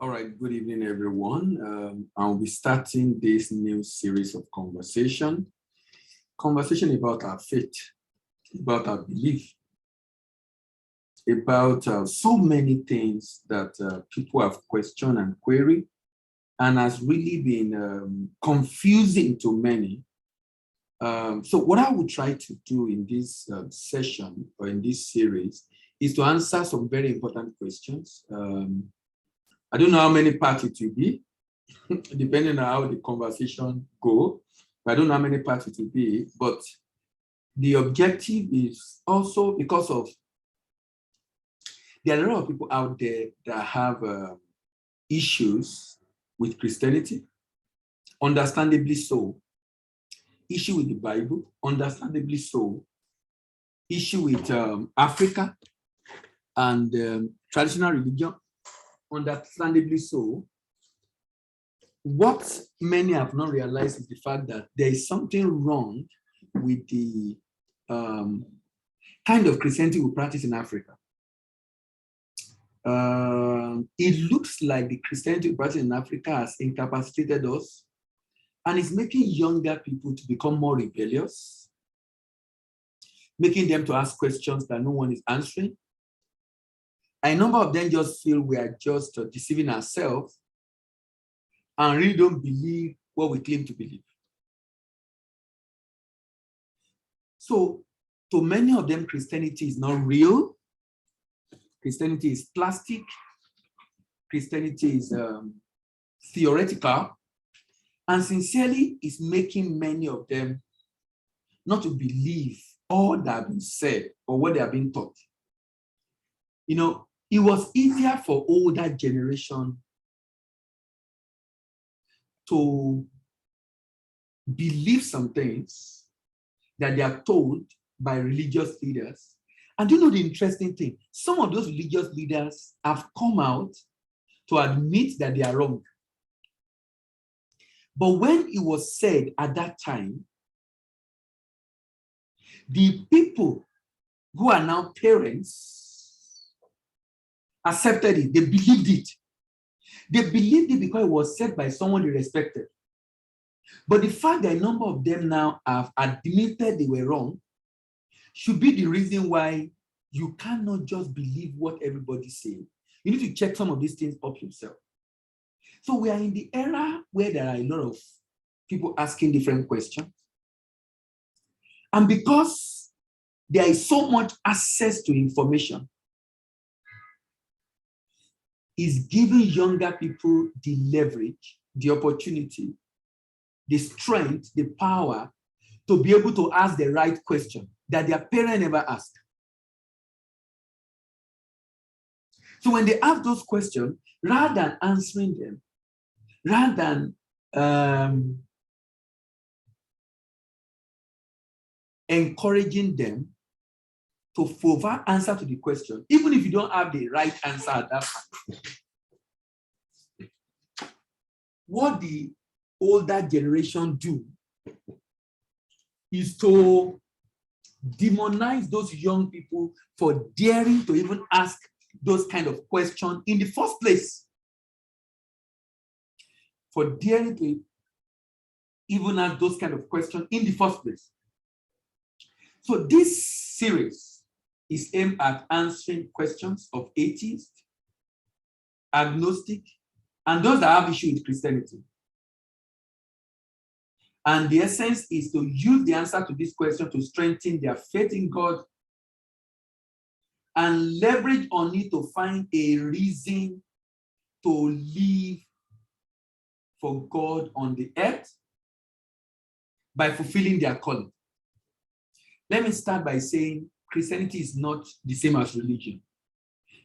All right, good evening, everyone. I'll be starting this new series of conversation about our faith, about our belief, about so many things that people have questioned and queried, and has really been confusing to many. So what I will try to do in this session or in this series is to answer some very important questions. I don't know how many parts it will be, depending on how the conversation go. I don't know how many parts it will be, but the objective is also because of there are a lot of people out there that have issues with Christianity, understandably so. Issue with the Bible, understandably so. Issue with Africa and traditional religion, understandably so. What many have not realized is the fact that there is something wrong with the kind of Christianity we practice in Africa. It looks like the Christianity we practice in Africa has incapacitated us and is making younger people to become more rebellious, making them to ask questions that no one is answering. A number of them just feel we are just deceiving ourselves and really don't believe what we claim to believe. So, to many of them, Christianity is not real. Christianity is plastic. Christianity is theoretical. And sincerely, is making many of them not to believe all that have been said or what they have been taught. You know, it was easier for older generation to believe some things that they are told by religious leaders. And you know the interesting thing? Some of those religious leaders have come out to admit that they are wrong. But when it was said at that time, the people who are now parents accepted it. They believed it. They believed it because it was said by someone they respected. But the fact that a number of them now have admitted they were wrong should be the reason why you cannot just believe what everybody's saying. You need to check some of these things up yourself. So we are in the era where there are a lot of people asking different questions. And because there is so much access to information, is giving younger people the leverage, the opportunity, the strength, the power to be able to ask the right question that their parents never asked. So when they ask those questions, rather than answering them, rather than encouraging them to provide answer to the question, even if you don't have the right answer at that time, what the older generation do is to demonize those young people for daring to even ask those kind of questions in the first place. For daring to even ask those kind of questions in the first place. So this series is aimed at answering questions of atheists, agnostic, and those that have issue with Christianity. And the essence is to use the answer to this question to strengthen their faith in God and leverage on it to find a reason to live for God on the earth by fulfilling their calling. Let me start by saying Christianity is not the same as religion.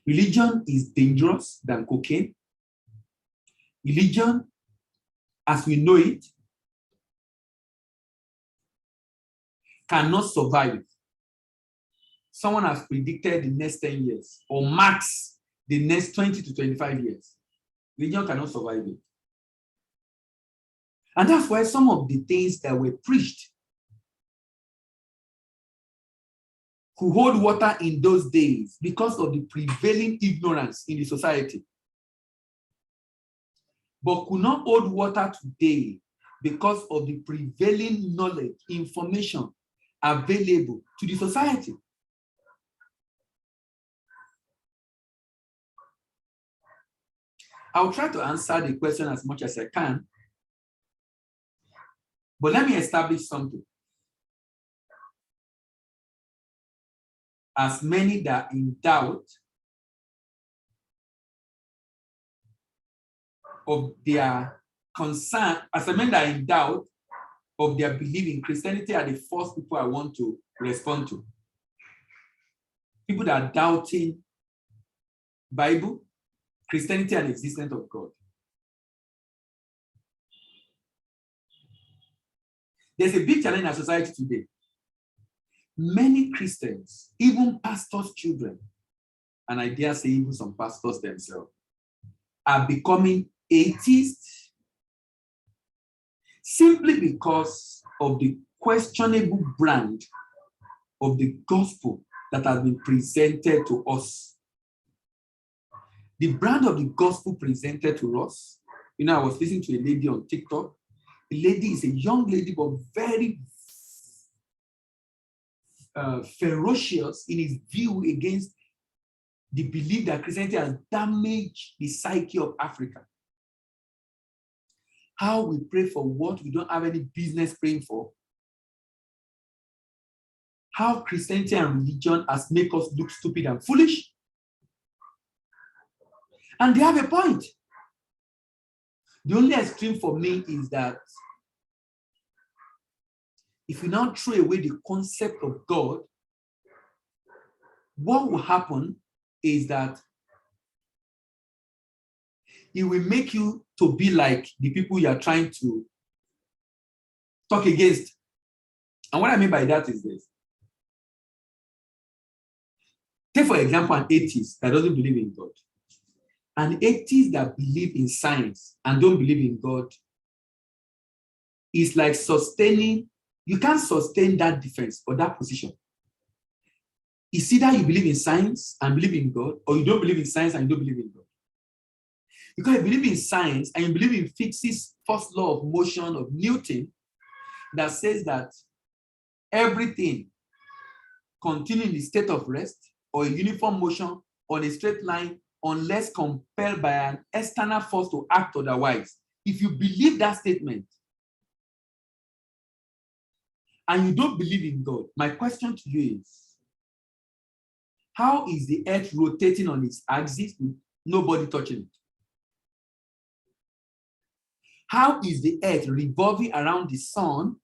Religion is dangerous than cocaine. Religion, as we know it, cannot survive it. Someone has predicted the next 10 years or max the next 20 to 25 years. Religion cannot survive it. And that's why some of the things that were preached could hold water in those days because of the prevailing ignorance in the society. but could not hold water today because of the prevailing knowledge, information available to the society. I'll try to answer the question as much as I can, but let me establish something. As many that are in doubt of their concern, as many that are in doubt of their belief in Christianity, are the first people I want to respond to. People that are doubting Bible, Christianity, and existence of God. There's a big challenge in our society today. Many Christians, even pastors' children, and I dare say even some pastors themselves, are becoming atheists simply because of the questionable brand of the gospel that has been presented to us. The brand of the gospel presented to us, I was listening to a lady on TikTok. The lady is a young lady, but very ferocious in his view against the belief that Christianity has damaged the psyche of Africa. How we pray for what we don't have any business praying for. How Christianity and religion has made us look stupid and foolish. And they have a point. The only extreme for me is that if you now throw away the concept of God, what will happen is that it will make you to be like the people you are trying to talk against. And what I mean by that is this. Take, for example, an atheist that doesn't believe in God. An atheist that believes in science and don't believe in God is like sustaining. You can't sustain that defense or that position. It's either you believe in science and believe in God, or you don't believe in science and you don't believe in God. Because you believe in science and you believe in Fick's first law of motion of Newton that says that everything continues in the state of rest or a uniform motion on a straight line unless compelled by an external force to act otherwise. If you believe that statement and you don't believe in God, my question to you is, how is the earth rotating on its axis with nobody touching it? How is the earth revolving around the sun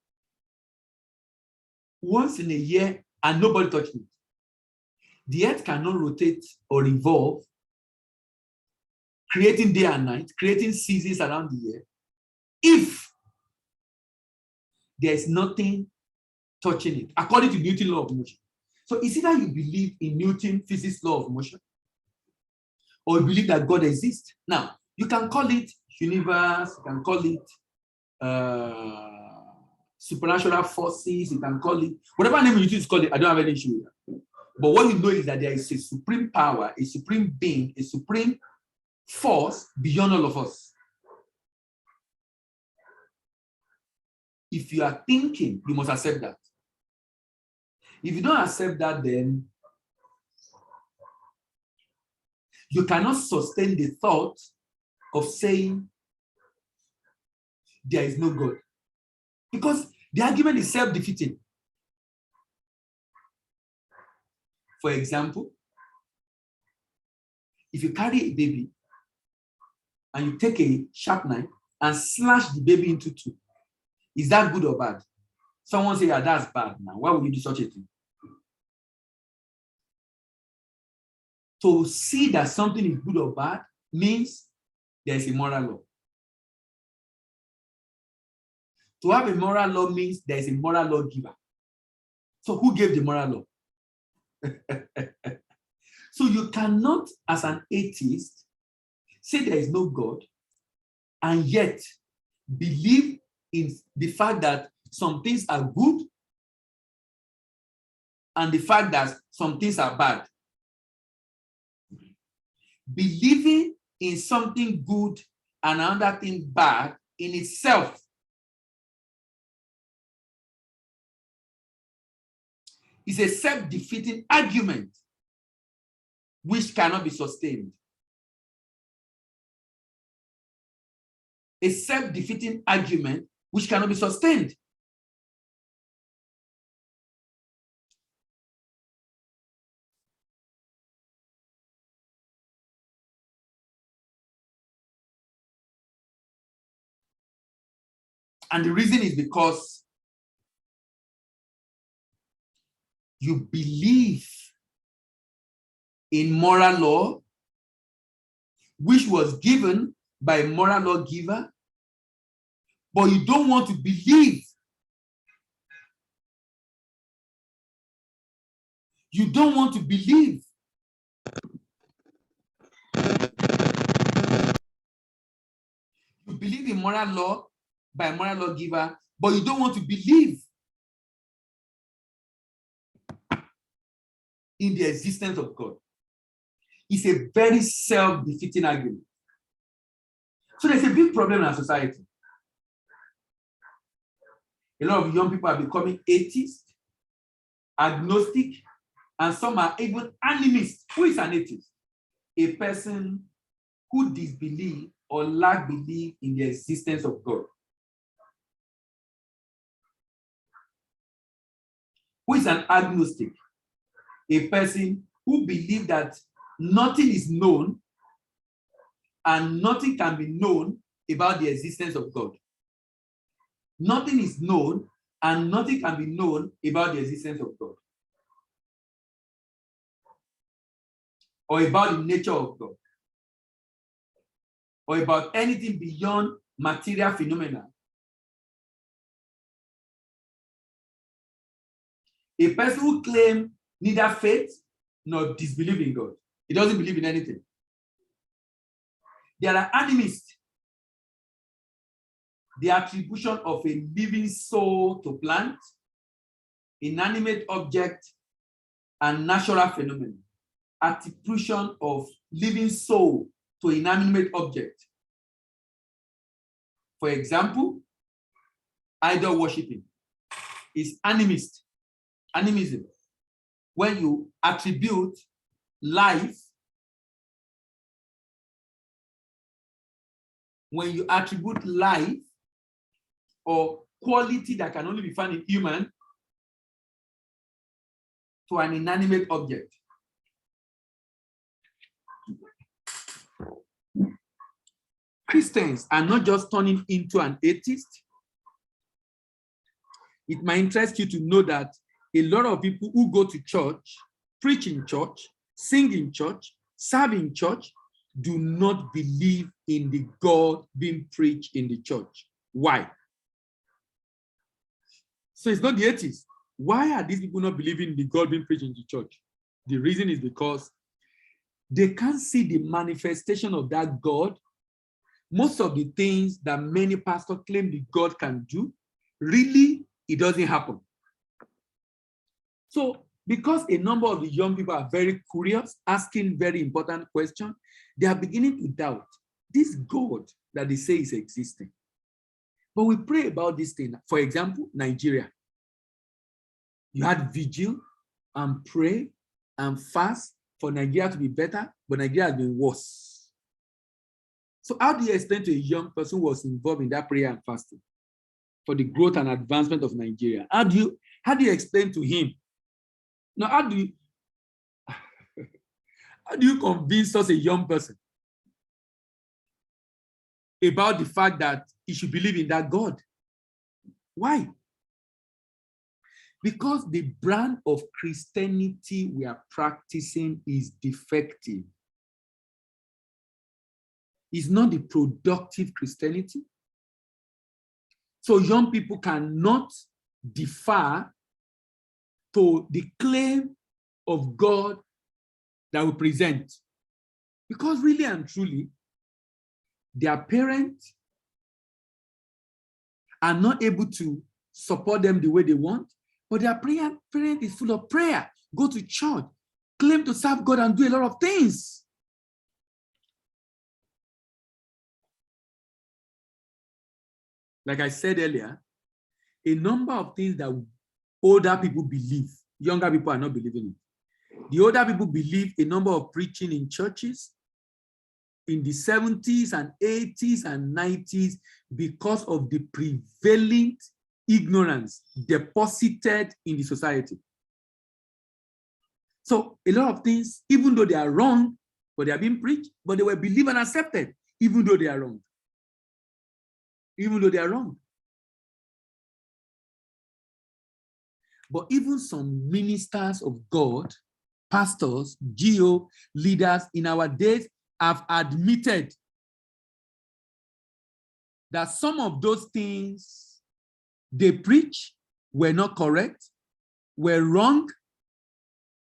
once in a year and nobody touching it? The earth cannot rotate or revolve, creating day and night, creating seasons around the year, if there is nothing touching it, according to Newton's law of motion. So it's either you believe in Newton's physics law of motion, or you believe that God exists. Now, you can call it universe, you can call it supernatural forces, you can call it, whatever name you choose to call it, I don't have any issue with that. But what you know is that there is a supreme power, a supreme being, a supreme force beyond all of us. If you are thinking, you must accept that. If you don't accept that, then you cannot sustain the thought of saying there is no God. Because the argument is self-defeating. For example, if you carry a baby and you take a sharp knife and slash the baby into two, is that good or bad? Someone say, yeah, that's bad now. Why would you do such a thing? To see that something is good or bad means there is a moral law. To have a moral law means there is a moral law giver. So who gave the moral law? So you cannot, as an atheist, say there is no God and yet believe in the fact that some things are good and the fact that some things are bad. Believing in something good and another thing bad in itself. It's a self-defeating argument which cannot be sustained. A self-defeating argument which cannot be sustained. And the reason is because you believe in moral law, which was given by a moral lawgiver, but you don't want to believe. You don't want to believe. You believe in moral law by a moral lawgiver, but you don't want to believe in the existence of God. It's a very self-defeating argument. So there's a big problem in our society. A lot of young people are becoming atheists, agnostic, and some are even animists. Who is an atheist? A person who disbelieves or lack belief in the existence of God. Who is an agnostic? A person who believes that nothing is known and nothing can be known about the existence of God. Nothing is known and nothing can be known about the existence of God. Or about the nature of God. Or about anything beyond material phenomena. A person who claims neither faith nor disbelief in God. He doesn't believe in anything. There are animists. The attribution of a living soul to plant, inanimate object, and natural phenomenon. Attribution of living soul to inanimate object. For example, idol worshiping is animism. When you attribute life, or quality that can only be found in human to an inanimate object. Christians are not just turning into an atheist. It might interest you to know that a lot of people who go to church, preach in church, sing in church, serve in church, do not believe in the God being preached in the church. Why? So it's not the atheists. Why are these people not believing in the God being preached in the church? The reason is because they can't see the manifestation of that God. Most of the things that many pastors claim the God can do, really, it doesn't happen. So because a number of the young people are very curious, asking very important questions, they are beginning to doubt this God that they say is existing. But we pray about this thing. For example, Nigeria. You had vigil and pray and fast for Nigeria to be better, but Nigeria has been worse. So how do you explain to a young person who was involved in that prayer and fasting for the growth and advancement of Nigeria? How do you explain to him? Now, how do you convince us a young person about the fact that he should believe in that God? Why? Because the brand of Christianity we are practicing is defective. It's not the productive Christianity. So young people cannot defer to the claim of God that we present. Because really and truly, their parents are not able to support them the way they want, but their parent is full of prayer, go to church, claim to serve God and do a lot of things. like I said earlier, a number of things that older people believe, younger people are not believing it. The older people believe a number of preaching in churches in the 70s and 80s and 90s because of the prevalent ignorance deposited in the society. So a lot of things, even though they are wrong, but they are being preached, but they were believed and accepted, even though they are wrong. Even though they are wrong. But even some ministers of God, pastors, GO leaders in our days have admitted that some of those things they preach were not correct, were wrong.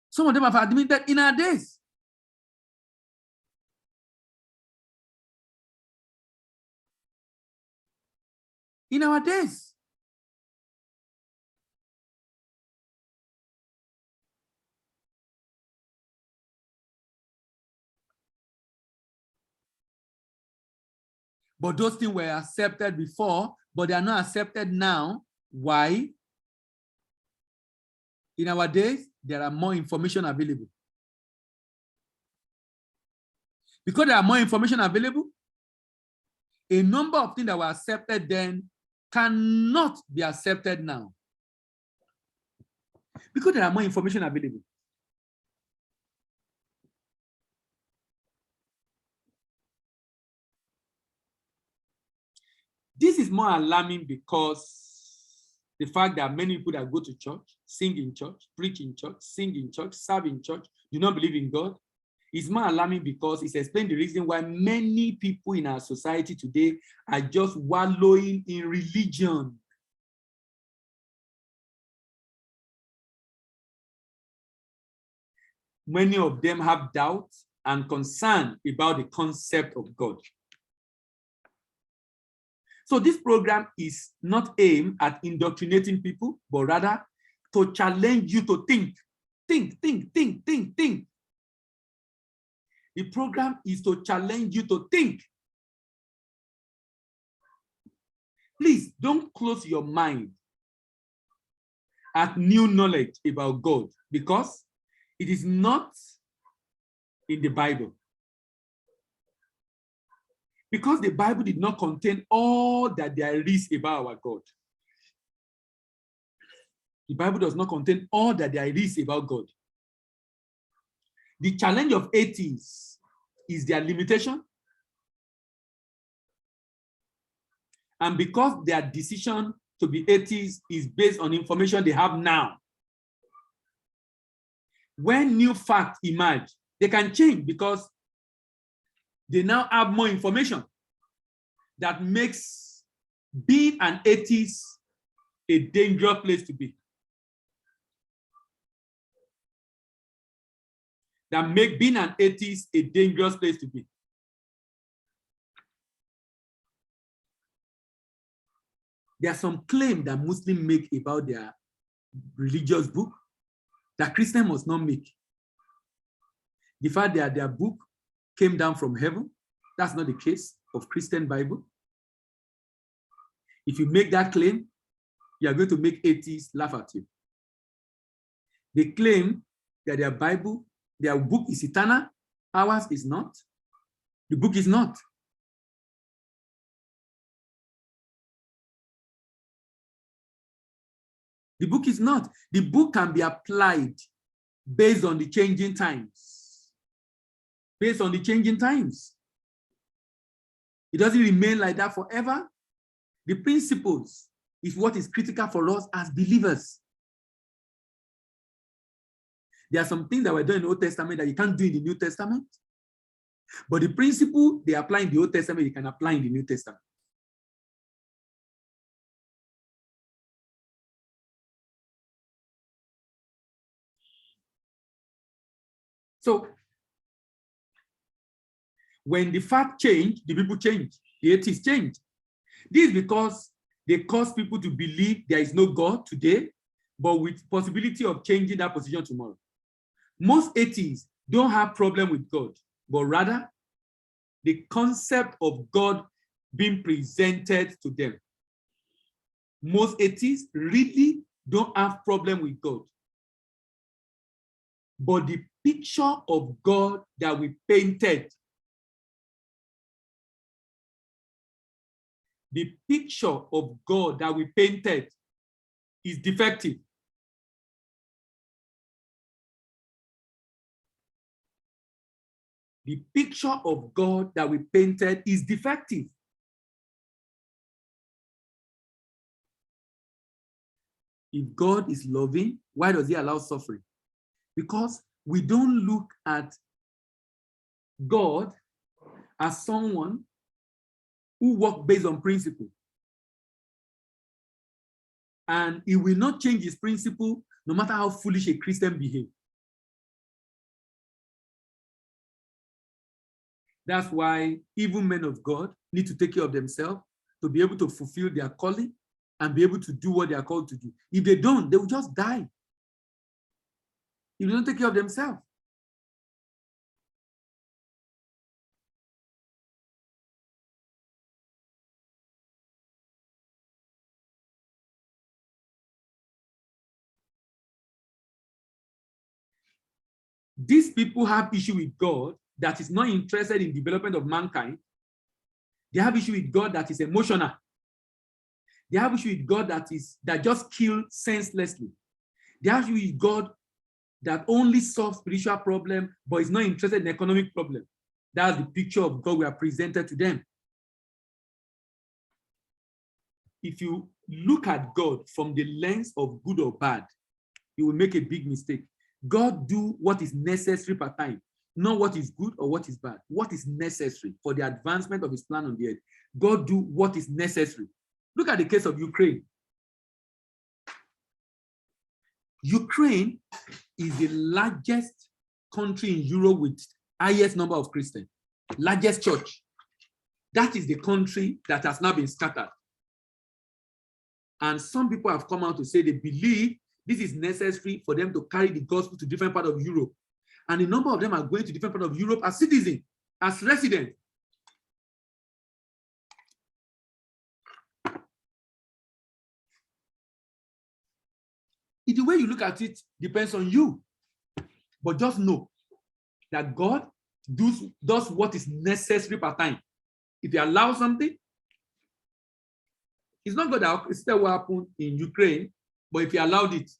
Some of them have admitted in our days. In our days. But those things were accepted before, but they are not accepted now. Why? In our days, there are more information available. Because there are more information available, a number of things that were accepted then cannot be accepted now. Because there are more information available. This is more alarming because the fact that many people that go to church, sing in church, preach in church, sing in church, serve in church, do not believe in God, is more alarming because it explains the reason why many people in our society today are just wallowing in religion. Many of them have doubts and concern about the concept of God. So this program is not aimed at indoctrinating people, but rather to challenge you to think. Think. The program is to challenge you to think. Please don't close your mind at new knowledge about God because it is not in the Bible. Because the Bible did not contain all that there is about our God. The Bible does not contain all that there is about God. The challenge of atheists is their limitation. And because their decision to be atheists is based on information they have now, when new facts emerge, they can change because they now have more information that makes being an atheist a dangerous place to be. That make being an atheist a dangerous place to be. There are some claims that Muslims make about their religious book that Christians must not make. The fact that their book came down from heaven, that's not the case of Christian Bible. If you make that claim, you are going to make atheists laugh at you. They claim that their Bible, their book is eternal, ours is not. The book is not. The book is not. The book can be applied based on the changing times. Based on the changing times. It doesn't remain like that forever. The principles is what is critical for us as believers. There are some things that were done in the Old Testament that you can't do in the New Testament. But the principle they apply in the Old Testament, you can apply in the New Testament. So, when the fact changed, the people changed. The atheists changed. This is because they cause people to believe there is no God today, but with possibility of changing that position tomorrow. Most atheists don't have problem with God, but rather the concept of God being presented to them. Most atheists really don't have problem with God. But the picture of God that we painted, the picture of God that we painted is defective. The picture of God that we painted is defective. If God is loving, why does he allow suffering? Because we don't look at God as someone who works based on principle. And he will not change his principle no matter how foolish a Christian behaves. That's why even men of God need to take care of themselves to be able to fulfill their calling and be able to do what they are called to do. If they don't, they will just die. If they don't take care of themselves. These people have issue with God that is not interested in development of mankind. They have issue with God that is emotional. They have issue with God that just kills senselessly. They have issue with God that only solves spiritual problem, but is not interested in economic problem. That's the picture of God we are presented to them. If you look at God from the lens of good or bad, you will make a big mistake. God do what is necessary per time, not what is good or what is bad. What is necessary for the advancement of his plan on the earth. God do what is necessary. Look at the case of Ukraine. Ukraine is the largest country in Europe with highest number of Christians, largest church. That is the country that has now been scattered. And some people have come out to say they believe this is necessary for them to carry the gospel to different parts of Europe. And a number of them are going to different parts of Europe as citizens, as residents. The way you look at it depends on you. But just know that God does what is necessary per time. If he allows something, it's not going to still what happened in Ukraine, but if he allowed it,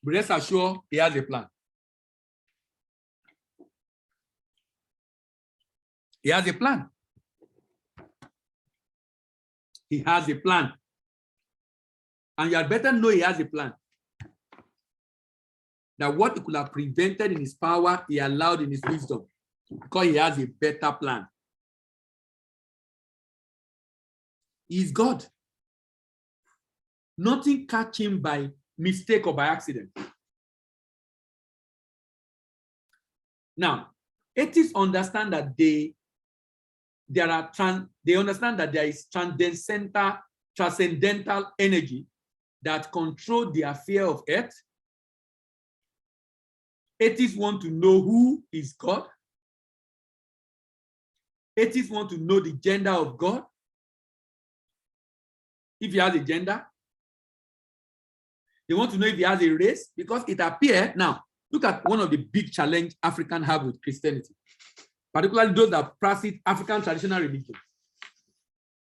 rest assured he has a plan. He has a plan. He has a plan. And you had better know he has a plan. That what he could have prevented in his power, he allowed in his wisdom. Because he has a better plan. He is God. Nothing catch him by mistake or by accident. Now, atheists understand that they understand that there is transcendental energy that control the affair of earth. Atheists want to know who is God. Atheists want to know the gender of God. If he has a gender. They want to know if he has a race, because it appears now. Look at one of the big challenges Africans have with Christianity, particularly those that practice African traditional religion.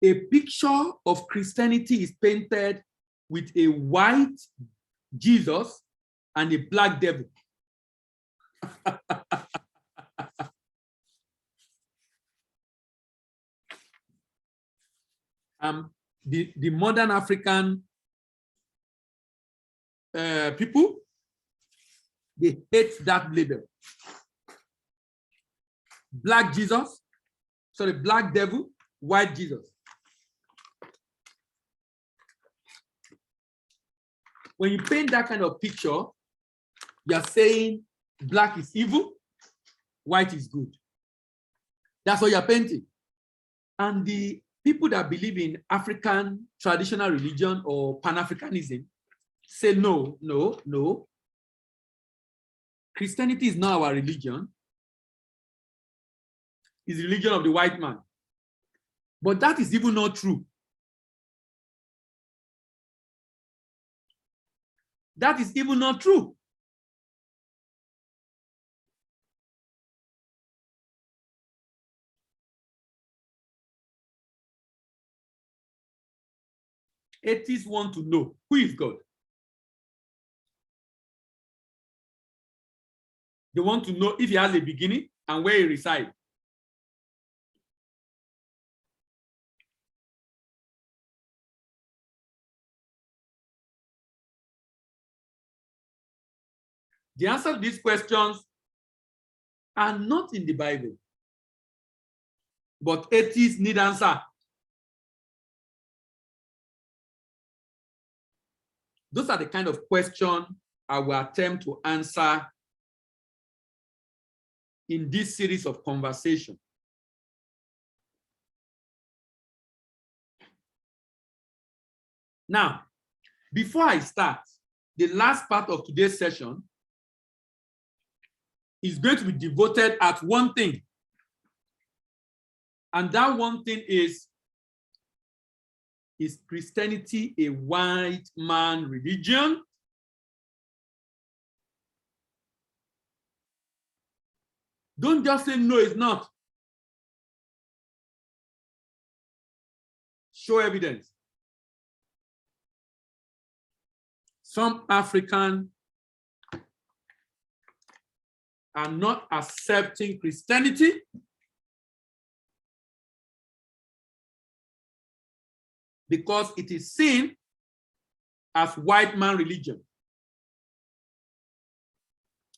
A picture of Christianity is painted with a white Jesus and a black devil. The modern African people, they hate that label. Black Jesus, sorry, black devil, white Jesus. When you paint that kind of picture, you're saying black is evil, white is good. That's what you're painting. And the people that believe in African traditional religion or Pan-Africanism say, no, no, no. Christianity is not our religion. It's the religion of the white man. But that is even not true. That is even not true. Atheists want to know who is God. They want to know if he has a beginning and where he resides. The answer to these questions are not in the Bible, but atheists need answer. Those are the kind of questions I will attempt to answer in this series of conversation. Now, before I start, the last part of today's session is going to be devoted at one thing. And that one thing is Christianity a white man religion? Don't just say no, it's not. Show evidence. Some Africans are not accepting Christianity because it is seen as white man religion.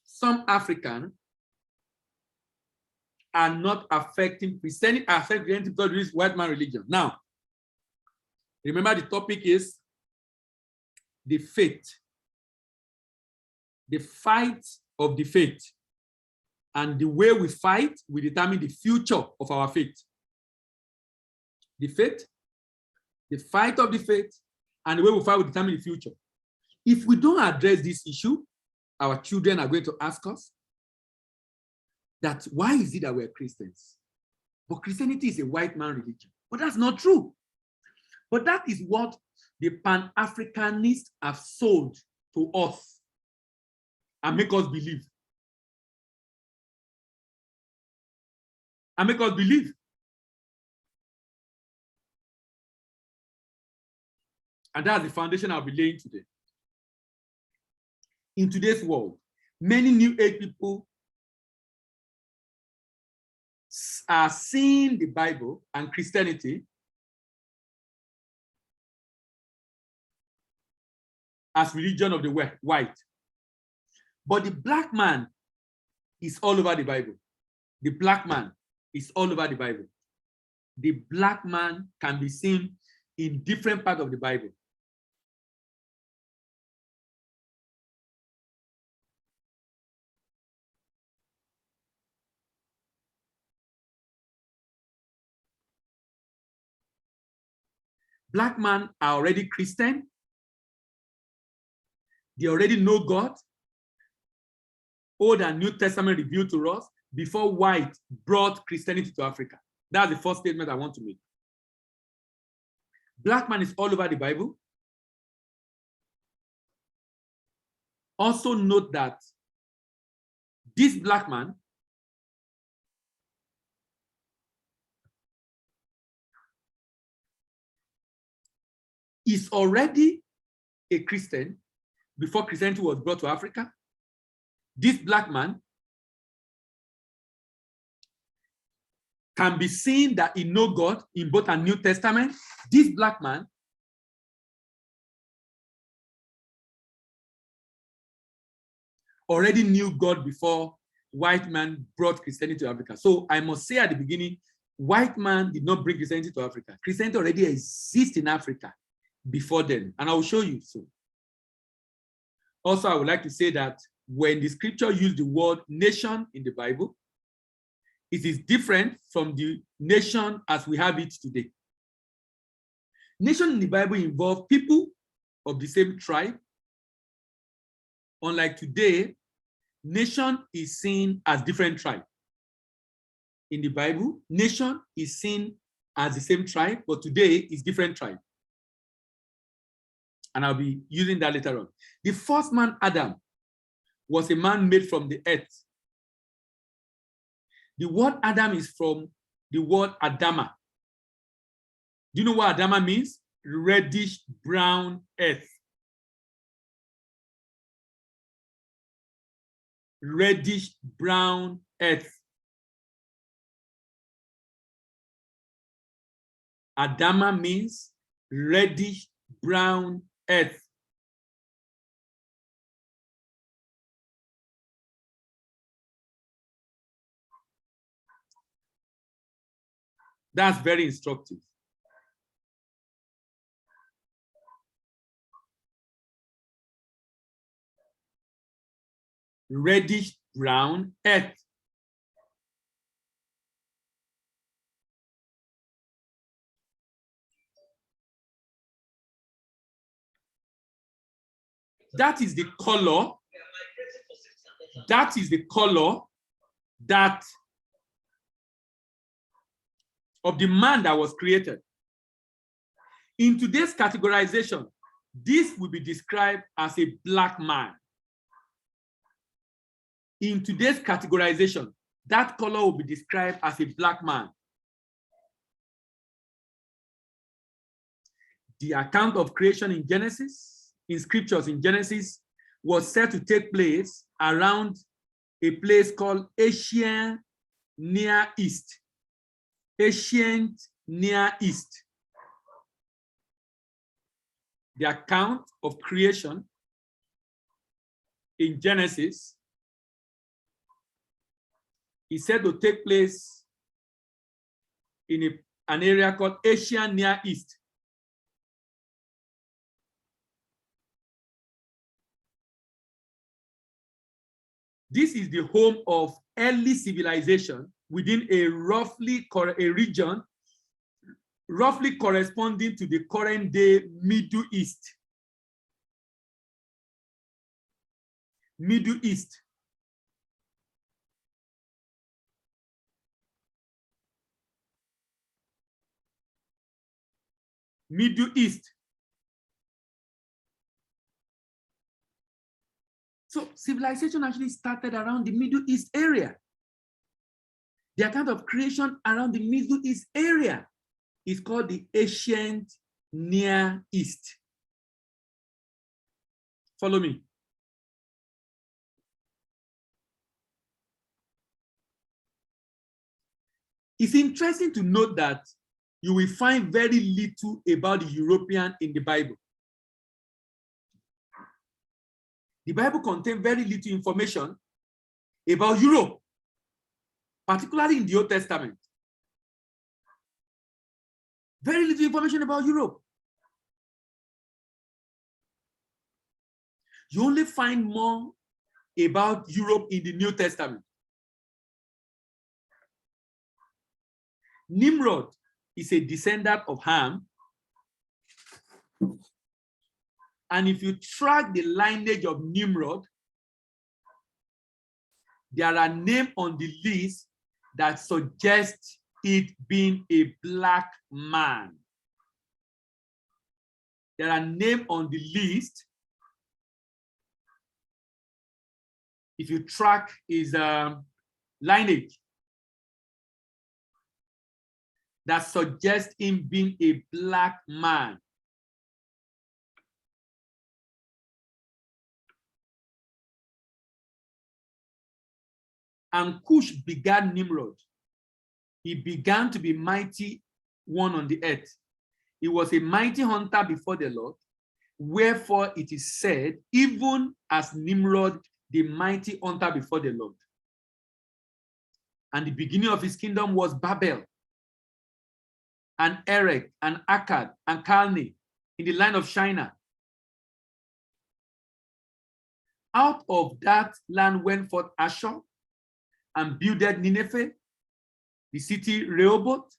Some Africans are not affecting Christianity because it is white man religion. Now, remember the topic is the faith, the fight of the faith. And the way we fight will determine the future of our faith. The faith, the fight of the faith, and the way we fight will determine the future. If we don't address this issue, our children are going to ask us that why is it that we're Christians? But Christianity is a white man religion. But that's not true. But that is what the Pan-Africanists have sold to us and make us believe. And make us believe. And that's the foundation I'll be laying today. In today's world, many New Age people are seeing the Bible and Christianity as religion of the white. But the black man is all over the Bible. The black man is all over the Bible. The black man can be seen in different parts of the Bible. Black men are already Christian. They already know God. Old and New Testament revealed to us before white brought Christianity to Africa. That's the first statement I want to make. Black man is all over the Bible. Also note that this black man is already a Christian before Christianity was brought to Africa. This black man can be seen that he knows God in both and New Testament. This black man already knew God before white man brought Christianity to Africa. So I must say at the beginning, white man did not bring Christianity to Africa. Christianity already exists in Africa before then, and I will show you soon. Also, I would like to say that when the scripture used the word nation in the Bible, it is different from the nation as we have it today. Nation in the Bible involve people of the same tribe. Unlike today, nation is seen as different tribe. In the Bible, nation is seen as the same tribe, but today is different tribe. And I'll be using that later on. The first man, Adam, was a man made from the earth. The word Adam is from the word Adama. Do you know what Adama means? Reddish brown earth. Reddish brown earth. Adama means reddish brown earth. That's very instructive. Reddish brown earth. That is the color. That is the color that of the man that was created. In today's categorization, this will be described as a black man. In today's categorization, that color will be described as a black man. The account of creation in Genesis, in scriptures in Genesis, was said to take place around a place called Ancient Near East. Ancient Near East. The account of creation in Genesis is said to take place in an area called Ancient Near East. This is the home of early civilization within a region roughly corresponding to the current day Middle East. Middle East. Middle East. So civilization actually started around the Middle East area. The account of creation around the Middle East area is called the Ancient Near East. Follow me. It's interesting to note that you will find very little about the European in the Bible. The Bible contains very little information about Europe, particularly in the Old Testament. Very little information about Europe. You only find more about Europe in the New Testament. Nimrod is a descendant of Ham. And if you track the lineage of Nimrod, there are names on the list that suggest it being a black man. There are names on the list. If you track his lineage, that suggests him being a black man. And Cush began Nimrod. He began to be mighty one on the earth. He was a mighty hunter before the Lord. Wherefore it is said, even as Nimrod, the mighty hunter before the Lord. And the beginning of his kingdom was Babel, and Erech, and Akkad, and Calneh, in the land of Shinar. Out of that land went forth Ashur, and builded Nineveh, the city Rehoboth.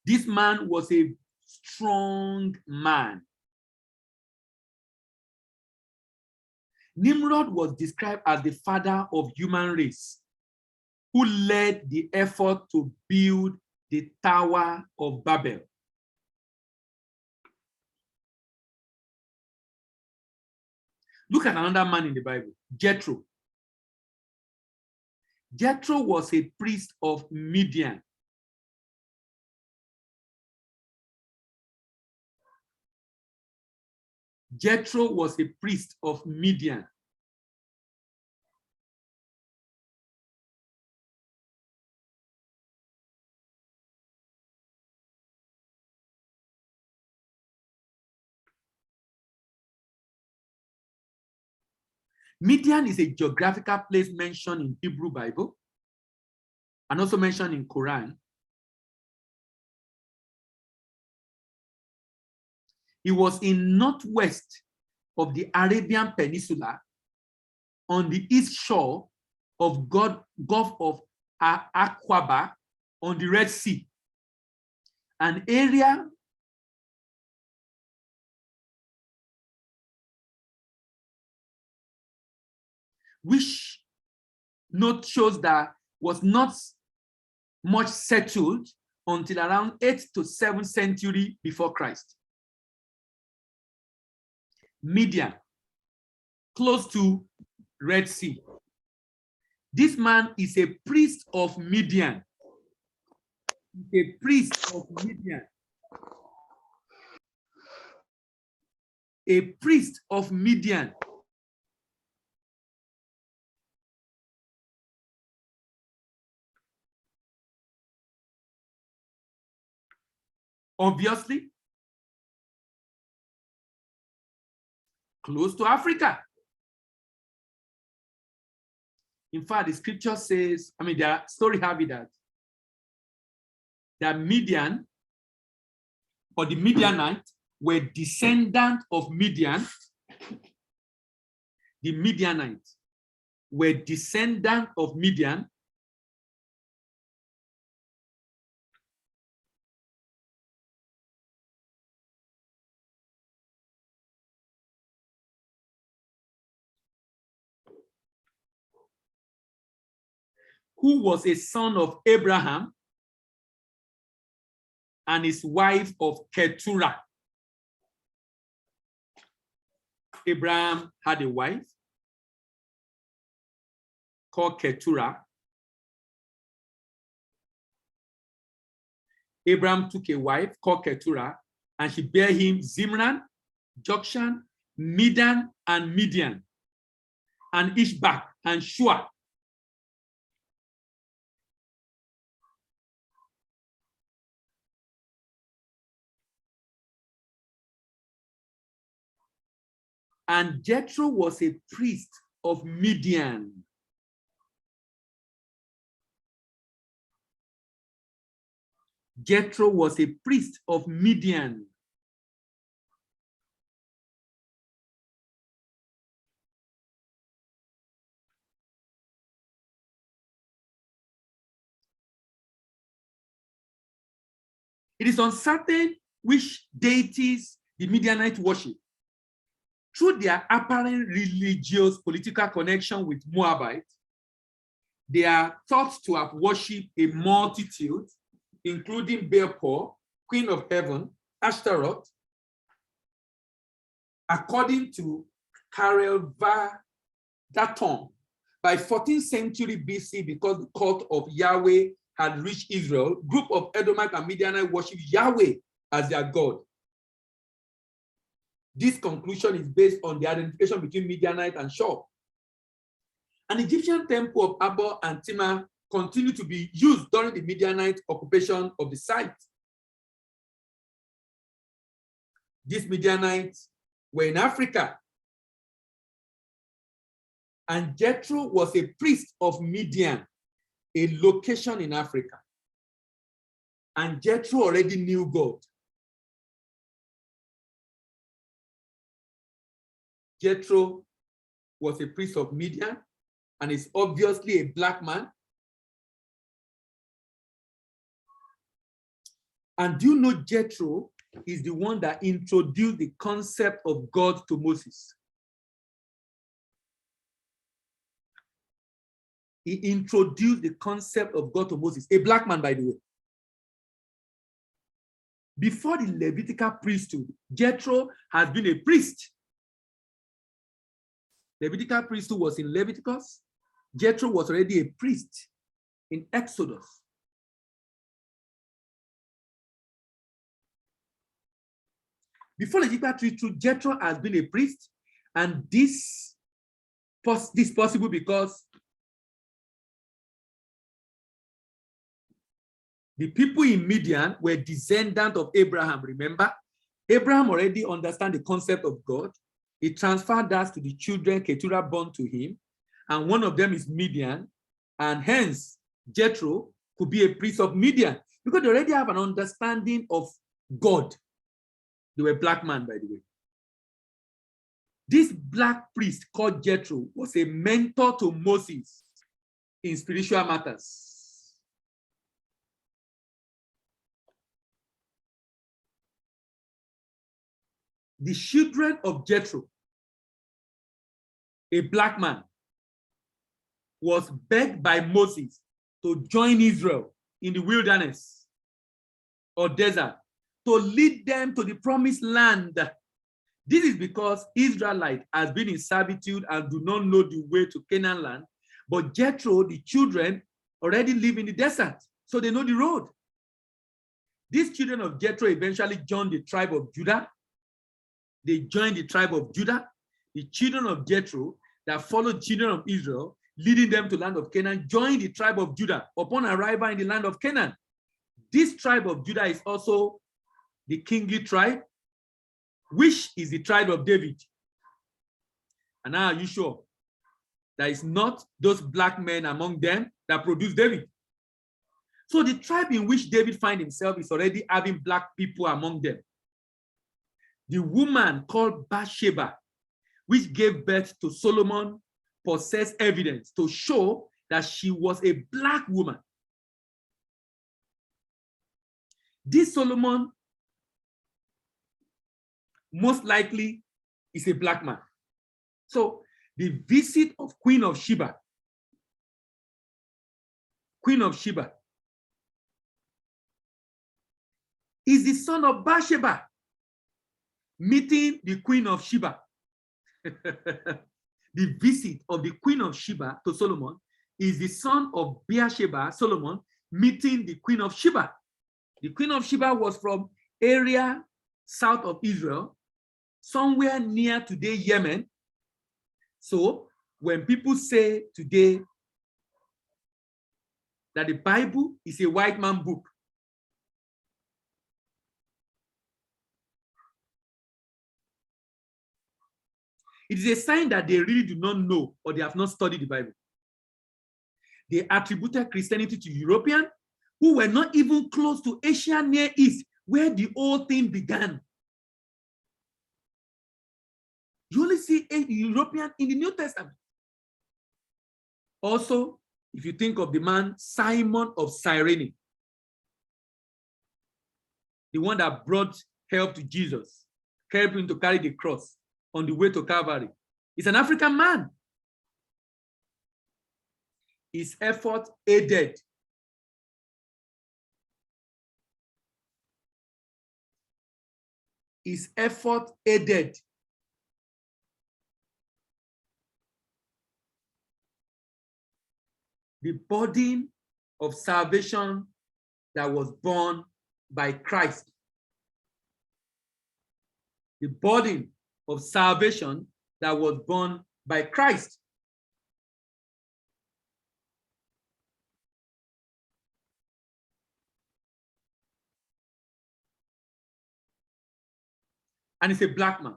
This man was a strong man. Nimrod was described as the father of human race, who led the effort to build the Tower of Babel. Look at another man in the Bible, Jethro. Jethro was a priest of Midian. Jethro was a priest of Midian. Midian is a geographical place mentioned in Hebrew Bible and also mentioned in Quran. It was in northwest of the Arabian Peninsula on the east shore of Gulf of Aqaba on the Red Sea, an area which note shows that was not much settled until around 8th to 7th century before Christ. Midian, close to Red Sea. This man is a priest of Midian. A priest of Midian. A priest of Midian. Obviously, close to Africa. In fact, the scripture says, the story have it that Midian or the Midianites were descendants of Midian. The Midianites were descendants of Midian. Who was a son of Abraham and his wife of Keturah. Abraham had a wife called Keturah. Abraham took a wife called Keturah, and she bare him Zimran, Jokshan, Midan, and Midian, and Ishbak, and Shua. And Jethro was a priest of Midian. Jethro was a priest of Midian. It is uncertain which deities the Midianites worship. Through their apparent religious political connection with Moabites, they are thought to have worshipped a multitude, including Baal, Queen of Heaven, Ashtaroth. According to Karel Daton, by 14th century BC, because the cult of Yahweh had reached Israel, a group of Edomite and Midianite worshipped Yahweh as their God. This conclusion is based on the identification between Midianite and Shur. An Egyptian temple of Abor and Timah continued to be used during the Midianite occupation of the site. These Midianites were in Africa, and Jethro was a priest of Midian, a location in Africa. And Jethro already knew God. Jethro was a priest of Midian and is obviously a black man. And do you know Jethro is the one that introduced the concept of God to Moses? He introduced the concept of God to Moses, a black man, by the way. Before the Levitical priesthood, Jethro has been a priest. Levitical priesthood was in Leviticus. Jethro was already a priest in Exodus. Before Levitical priesthood, Jethro has been a priest, and this is possible because the people in Midian were descendants of Abraham. Remember, Abraham already understands the concept of God. He transferred that to the children Keturah born to him, and one of them is Midian, and hence Jethro could be a priest of Midian because they already have an understanding of God. They were black men, by the way. This black priest called Jethro was a mentor to Moses in spiritual matters. The children of Jethro, a black man, was begged by Moses to join Israel in the wilderness or desert to lead them to the promised land. This is because Israelite has been in servitude and do not know the way to Canaan land, but Jethro, the children, already live in the desert, so they know the road. These children of Jethro eventually joined the tribe of Judah. They joined the tribe of Judah. The children of Jethro that followed children of Israel, leading them to the land of Canaan, joined the tribe of Judah upon arrival in the land of Canaan. This tribe of Judah is also the kingly tribe, which is the tribe of David. And now, are you sure that it's not those black men among them that produced David? So the tribe in which David finds himself is already having black people among them. The woman called Bathsheba, which gave birth to Solomon, possessed evidence to show that she was a black woman. This Solomon most likely is a black man. So the visit of Queen of Sheba is the son of Bathsheba meeting the Queen of Sheba. The visit of the Queen of Sheba to Solomon is the son of Bathsheba, Solomon, meeting the Queen of Sheba. The Queen of Sheba was from area south of Israel, somewhere near today Yemen. So when people say today that the Bible is a white man book, it is a sign that they really do not know or they have not studied the Bible. They attributed Christianity to Europeans who were not even close to Asia Near East, where the whole thing began. You only see a European in the New Testament. Also, if you think of the man Simon of Cyrene, the one that brought help to Jesus, helped him to carry the cross on the way to Calvary, is an African man. His effort aided the burden of salvation that was borne by Christ. The burden of salvation that was borne by Christ. And it's a black man.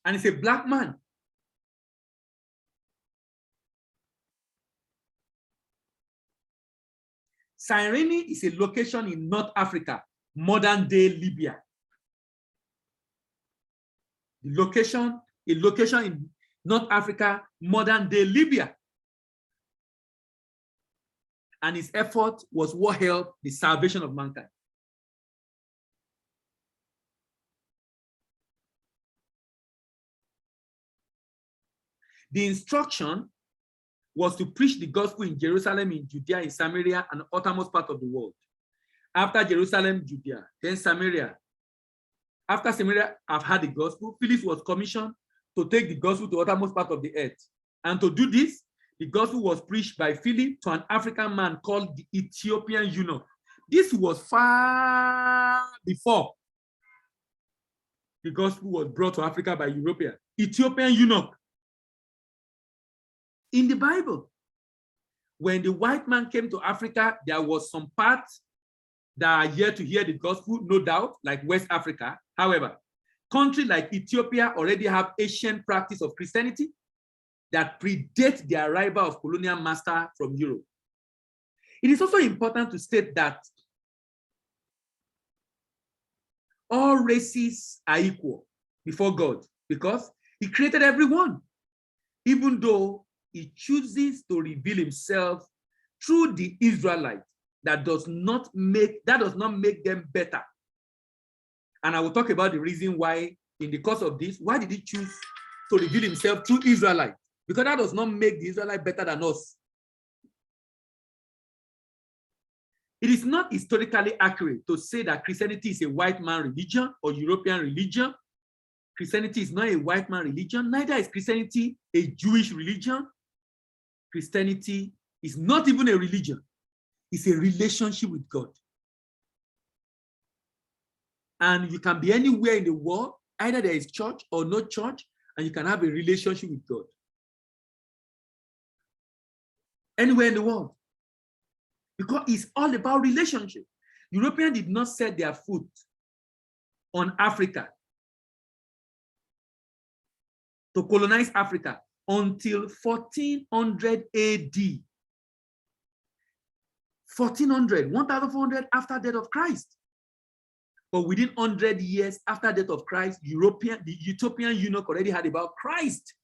And it's a black man. Cyrene is a location in North Africa, modern day Libya. A location in North Africa, modern day Libya. And his effort was what helped the salvation of mankind. The instruction was to preach the gospel in Jerusalem, in Judea, in Samaria, and the uttermost part of the world. After Jerusalem, Judea, then Samaria. After Samaria have had the gospel, Philip was commissioned to take the gospel to the uttermost part of the earth. And to do this, the gospel was preached by Philip to an African man called the Ethiopian eunuch. This was far before the gospel was brought to Africa by Europeans. Ethiopian eunuch. In the Bible, when the white man came to Africa, there was some parts that are yet to hear the gospel, no doubt, like West Africa. However, countries like Ethiopia already have ancient practice of Christianity that predate the arrival of colonial master from Europe. It is also important to state that all races are equal before God because he created everyone, even though he chooses to reveal himself through the Israelites. That does not make them better. And I will talk about the reason why in the course of this. Why did he choose to reveal himself through Israelites? Because that does not make the Israelites better than us. It is not historically accurate to say that Christianity is a white man religion or European religion. Christianity is not a white man religion, neither is Christianity a Jewish religion. Christianity is not even a religion. It's a relationship with God. And you can be anywhere in the world, either there is church or no church, and you can have a relationship with God. Anywhere in the world. Because it's all about relationship. Europeans did not set their foot on Africa to colonize Africa until 1400 AD. 1400 after death of Christ. But within 100 years after death of Christ, the Ethiopian eunuch already had about Christ.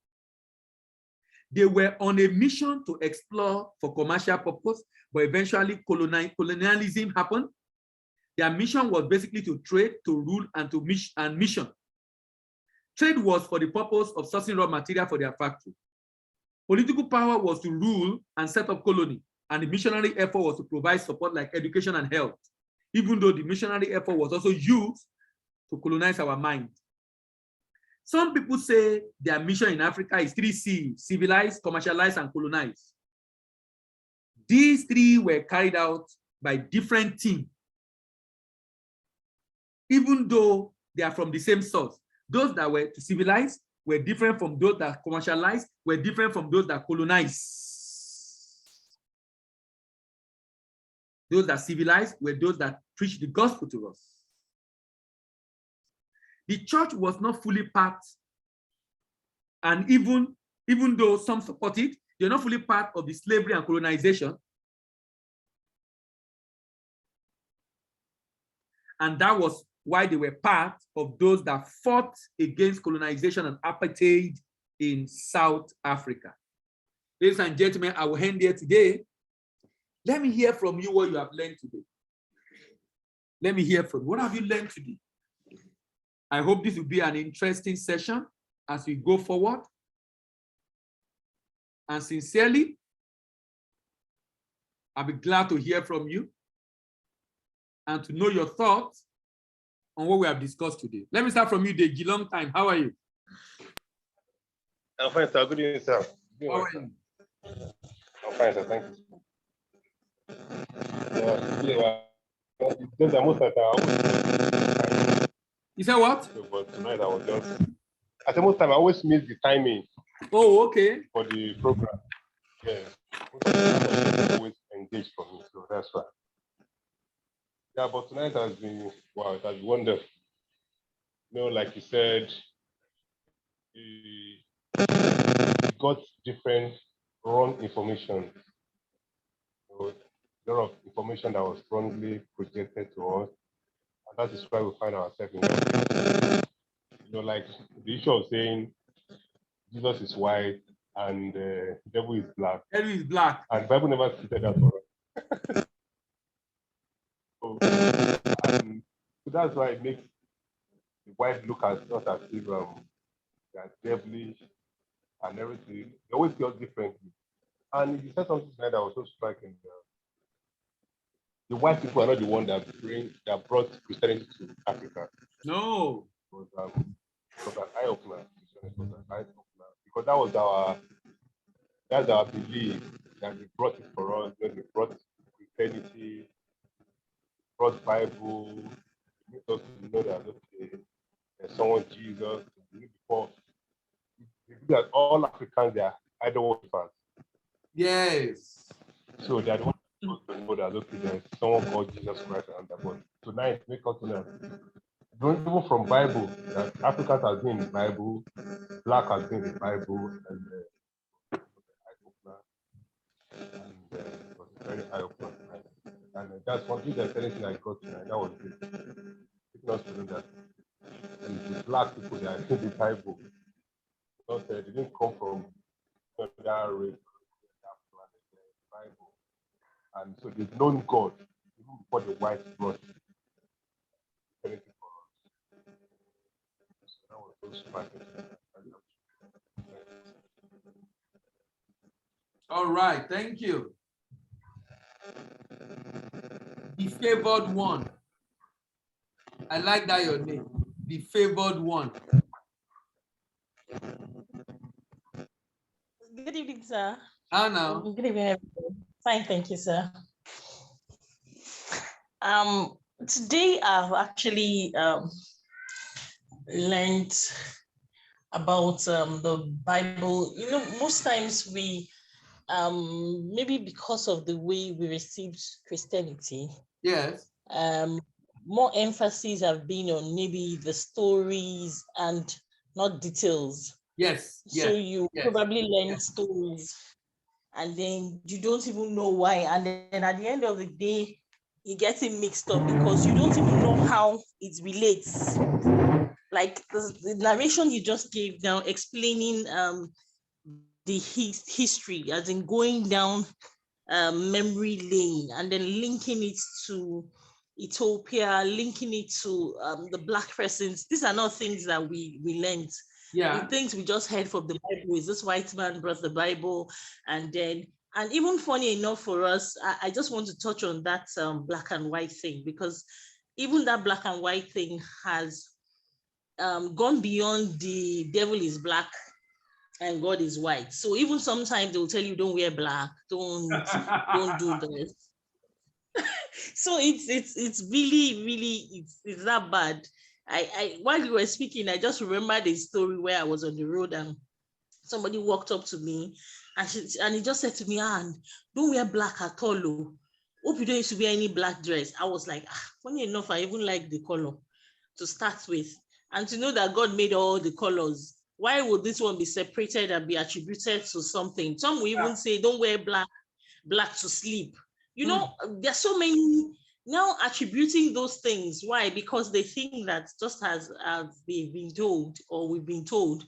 They were on a mission to explore for commercial purpose, but eventually colonialism happened. Their mission was basically to trade, to rule, and to mission. Trade was for the purpose of sourcing raw material for their factory. Political power was to rule and set up colony, and the missionary effort was to provide support like education and health, even though the missionary effort was also used to colonize our mind. Some people say their mission in Africa is 3 C's: civilize, commercialize, and colonize. These 3 were carried out by different teams, even though they are from the same source. Those that were to civilize were different from those that commercialized, were different from those that colonized. Those that civilized were those that preached the gospel to us. The church was not fully part, and even though some support it, they're not fully part of the slavery and colonization. And that was why they were part of those that fought against colonization and apartheid in South Africa. Ladies and gentlemen, I will end here today. Let me hear from you what you have learned today. Let me hear from you. What have you learned today? I hope this will be an interesting session as we go forward. And sincerely, I'll be glad to hear from you and to know your thoughts on what we have discussed today. Let me start from you, Deji. Long time. How are you? I'm fine, sir. Good evening, sir. How are you? I'm fine, sir. Thank you. Just almost at You said what? but tonight I was just at the most time I always miss the timing. Oh, okay. For the program. Yeah. Always engaged for me, so that's why. Yeah, but tonight has been wow, it has been wonderful. You know, like you said, we got different wrong information. So, a lot of information that was wrongly projected to us, and that is why we find ourselves in that. You know, like the issue of saying Jesus is white and the devil is black. Devil is black. And the Bible never stated that for us. So that's why it makes the white look at us as if they are devilish and everything. They always feel differently. And you said something like that was so striking. the white people are not the one that brought Christianity to Africa. No. It was an eye opener. Because that's our belief that they brought it for us. That they brought Christianity, brought Bible, they made us to know that okay, there's someone Jesus. Before they do that, all Africans they are idol worshippers. Yes. So they are the ones to know that okay, there's someone called Jesus Christ and that. But tonight, make us know that don't even from Bible that Africans has been in the Bible, black has been in the Bible, and it was very eye opener. And that's one thing that anything I got tonight. That was good. Taking us to know that and the black people that are in the Bible, not they didn't come from that race, that planet, the Bible, and so they've known God even before the whites brought anything for us. So that was so smart. All right, thank you. The favored one. I like that your name. The favored one. Good evening, sir. Anna. Good evening, everyone. Fine, thank you, sir. Today I've actually learned about the Bible. You know, most times we maybe because of the way we received Christianity, Yes. more emphasis have been on maybe the stories and not details. Yes. So you probably learn stories and then you don't even know why. And then at the end of the day, you get it mixed up because you don't even know how it relates. Like the narration you just gave now, explaining the history, as in going down memory lane and then linking it to Ethiopia, linking it to the Black persons. These are not things that we learned. Yeah. The things we just heard from the Bible is this white man brought the Bible, and even funny enough for us, I just want to touch on that black and white thing, because even that black and white thing has gone beyond the devil is black and God is white. So even sometimes they'll tell you don't wear black, don't do this. So it's really it's that bad. I while you were speaking, I just remembered a story where I was on the road and somebody walked up to me and he just said to me, don't wear black at all. Oh. Hope you don't used to wear any black dress. I was like, funny enough, I even like the color to start with. And to know that God made all the colors, why would this one be separated and be attributed to something? Some will even say, don't wear black to sleep. You know, there's so many now attributing those things. Why? Because they think that just as they've been told, or we've been told,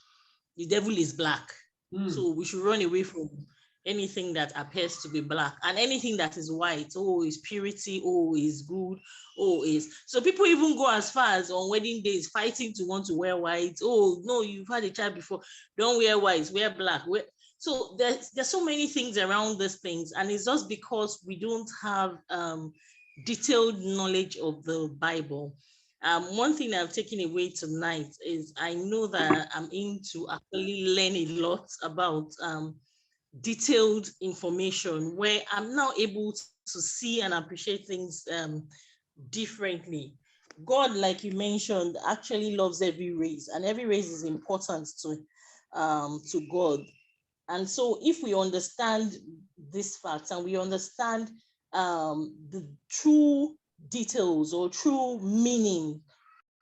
the devil is black. So we should run away from anything that appears to be black, and anything that is white, is purity, is good, is. So people even go as far as on wedding days fighting to want to wear white. Oh no, you've had a child before, don't wear white, wear black. So there's so many things around these things, and it's just because we don't have detailed knowledge of the Bible. One thing I've taken away tonight is I know that I'm in to actually learn a lot about detailed information, where I'm now able to see and appreciate things differently. God, like you mentioned, actually loves every race, and every race is important to God. And so if we understand these facts and we understand the true details or true meaning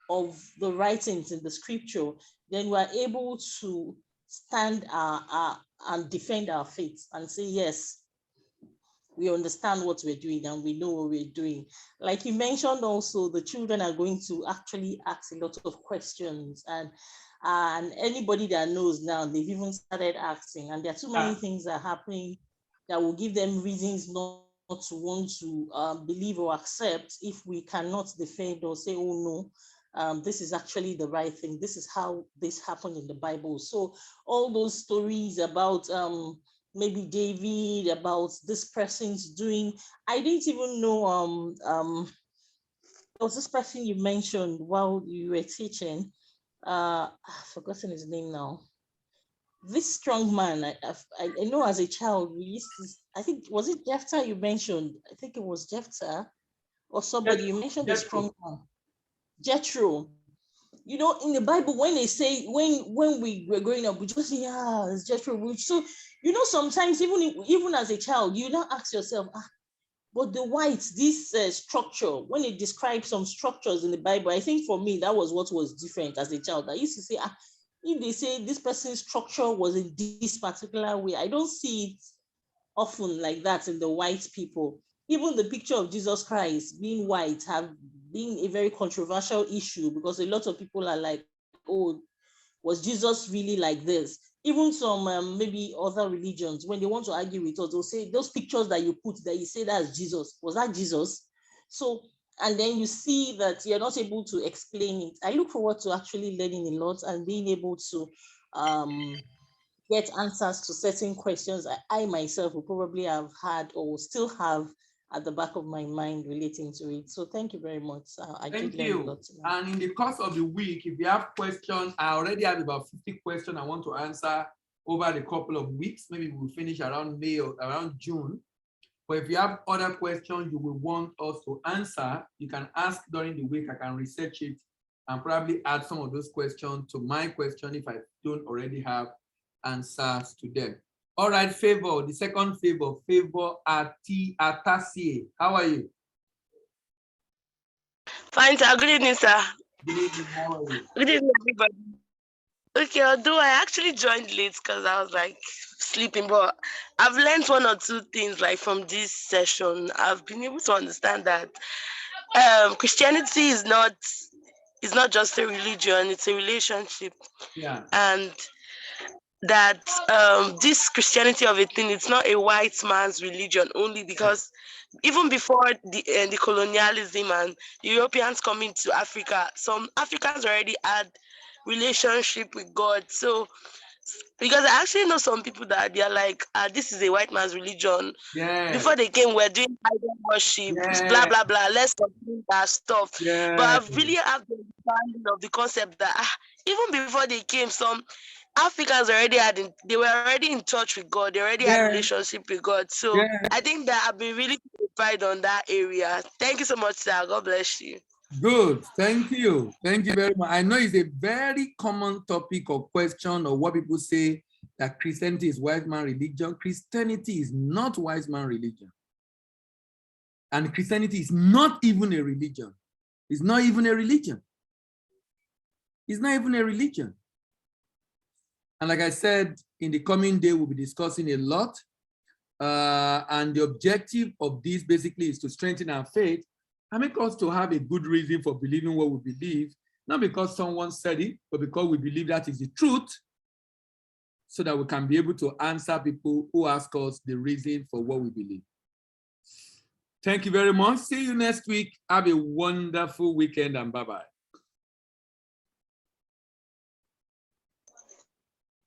of the writings in the scripture, then we're able to stand and defend our faith and say, yes, we understand what we're doing and we know what we're doing. Like you mentioned also, the children are going to actually ask a lot of questions, and anybody that knows now, they've even started asking, and there are too many things that are happening that will give them reasons not to want to believe or accept if we cannot defend or say, oh no, this is actually the right thing. This is how this happened in the Bible. So all those stories about maybe David, about this person's doing. I didn't even know there was this person you mentioned while you were teaching. I've forgotten his name now. This strong man, I know as a child, we used to, I think, was it Jephthah you mentioned? I think it was Jephthah or somebody. You mentioned a strong man. Jethro. You know, in the Bible, when they say, when we were growing up, we just say, yeah, it's Jethro. So, you know, sometimes even as a child, you now ask yourself, but the whites, this structure, when it describes some structures in the Bible, I think for me, that was what was different as a child. I used to say, if they say this person's structure was in this particular way, I don't see it often like that in the white people. Even the picture of Jesus Christ being white have been a very controversial issue, because a lot of people are like, oh, was Jesus really like this? Even some maybe other religions, when they want to argue with us, they'll say those pictures that you put that you say that's Jesus, was that Jesus? So, and then you see that you're not able to explain it. I look forward to actually learning a lot and being able to get answers to certain questions I myself will probably have had or will still have at the back of my mind relating to it. So thank you very much. I did learn a lot tonight. And in the course of the week, if you have questions, I already have about 50 questions I want to answer over the couple of weeks. Maybe we'll finish around May or around June. But if you have other questions you will want us to answer, you can ask during the week. I can research it and probably add some of those questions to my question if I don't already have answers to them. All right, Favor, the second Favor Atasie. How are you? Fine, sir. Good evening, sir. Good evening. How are you? Good evening, everybody. Okay, although I actually joined late because I was like sleeping, but I've learned one or two things like from this session. I've been able to understand that Christianity is not just a religion; it's a relationship. Yeah. And that this Christianity of a thing, it's not a white man's religion only, because even before the colonialism and Europeans coming to Africa, some Africans already had relationship with God. So because I actually know some people that they're like, this is a white man's religion. Yeah. Before they came, we're doing idol worship, blah blah blah. Let's continue that stuff. Yeah. But I've really have the understanding of the concept that even before they came, some Africans they were already in touch with God. They already had a relationship with God. So I think that I've been really qualified on that area. Thank you so much, sir. God bless you. Good. Thank you. Thank you very much. I know it's a very common topic or question or what people say that Christianity is white man religion. Christianity is not white man religion. And Christianity is not even a religion. It's not even a religion. It's not even a religion. And like I said, in the coming day, we'll be discussing a lot. And the objective of this basically is to strengthen our faith and make us to have a good reason for believing what we believe, not because someone said it, but because we believe that is the truth, so that we can be able to answer people who ask us the reason for what we believe. Thank you very much. See you next week. Have a wonderful weekend and bye-bye.